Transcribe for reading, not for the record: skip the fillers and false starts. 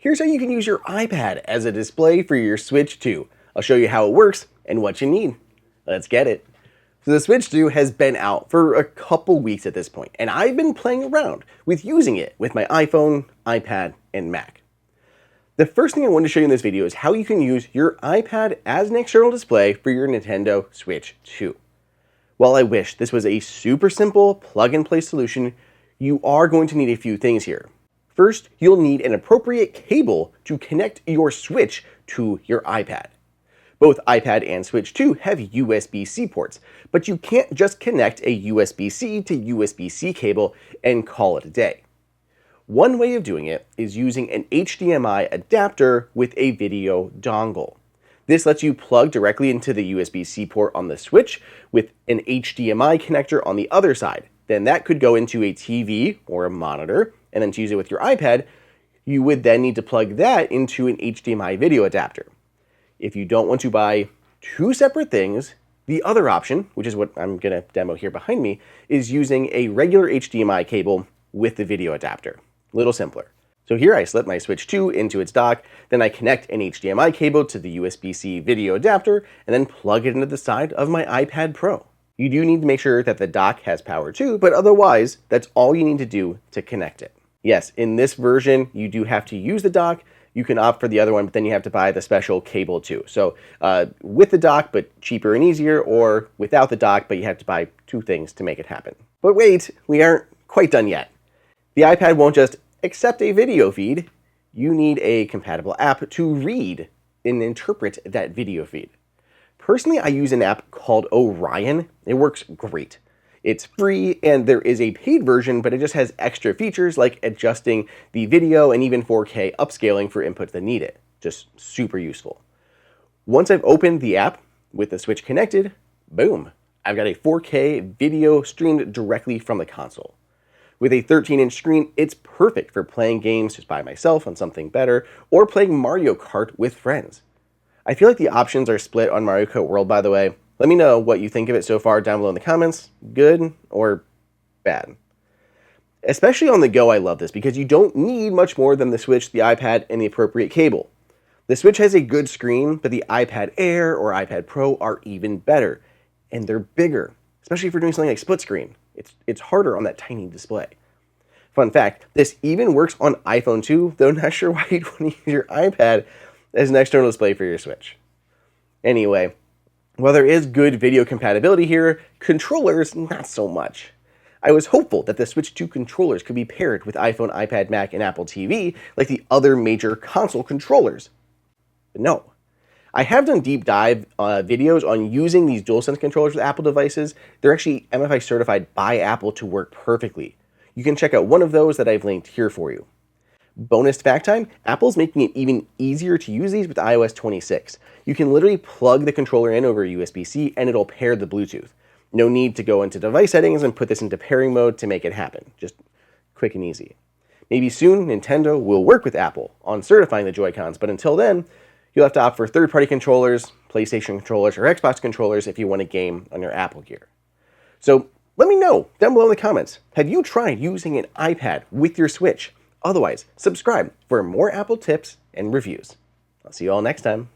Here's how you can use your iPad as a display for your Switch 2. I'll show you how it works and what you need. Let's get it. So the Switch 2 has been out for a couple weeks at this point, and I've been playing around with using it with my iPhone, iPad, and Mac. The first thing I wanted to show you in this video is how you can use your iPad as an external display for your Nintendo Switch 2. While I wish this was a super simple plug-and-play solution, you are going to need a few things here. First, you'll need an appropriate cable to connect your Switch to your iPad. Both iPad and Switch 2 have USB-C ports, but you can't just connect a USB-C to USB-C cable and call it a day. One way of doing it is using an HDMI adapter with a video dongle. This lets you plug directly into the USB-C port on the Switch with an HDMI connector on the other side. Then that could go into a TV or a monitor, and then to use it with your iPad, you would then need to plug that into an HDMI video adapter. If you don't want to buy two separate things, the other option, which is what I'm going to demo here behind me, is using a regular HDMI cable with the video adapter. A little simpler. So here I slip my Switch 2 into its dock, then I connect an HDMI cable to the USB-C video adapter, and then plug it into the side of my iPad Pro. You do need to make sure that the dock has power too, but otherwise, that's all you need to do to connect it. Yes, in this version, you do have to use the dock. You can opt for the other one, but then you have to buy the special cable too. So with the dock, but cheaper and easier, or without the dock, but you have to buy two things to make it happen. But wait, we aren't quite done yet. The iPad won't just accept a video feed. You need a compatible app to read and interpret that video feed. Personally, I use an app called Orion. It works great. It's free, and there is a paid version, but it just has extra features like adjusting the video and even 4K upscaling for inputs that need it. Just super useful. Once I've opened the app with the Switch connected, boom, I've got a 4K video streamed directly from the console. With a 13-inch screen, it's perfect for playing games just by myself on something better, or playing Mario Kart with friends. I feel like the options are split on Mario Kart World, by the way. Let me know what you think of it so far down below in the comments, good or bad. Especially on the go, I love this because you don't need much more than the Switch, the iPad, and the appropriate cable. The Switch has a good screen, but the iPad Air or iPad Pro are even better, and they're bigger, especially if you're doing something like split screen. It's harder on that tiny display. Fun fact, this even works on iPhone too, though I'm not sure why you'd want to use your iPad as an external display for your Switch. Anyway, while there is good video compatibility here, controllers not so much. I was hopeful that the Switch 2 controllers could be paired with iPhone, iPad, Mac, and Apple TV like the other major console controllers. But no. I have done deep dive videos on using these DualSense controllers with Apple devices. They're actually MFI certified by Apple to work perfectly. You can check out one of those that I've linked here for you. Bonus fact time, Apple's making it even easier to use these with iOS 26. You can literally plug the controller in over USB-C and it'll pair the Bluetooth. No need to go into device settings and put this into pairing mode to make it happen. Just quick and easy. Maybe soon Nintendo will work with Apple on certifying the Joy-Cons, but until then, you'll have to opt for third-party controllers, PlayStation controllers, or Xbox controllers if you want to game on your Apple gear. So let me know down below in the comments, have you tried using an iPad with your Switch? Otherwise, subscribe for more Apple tips and reviews. I'll see you all next time.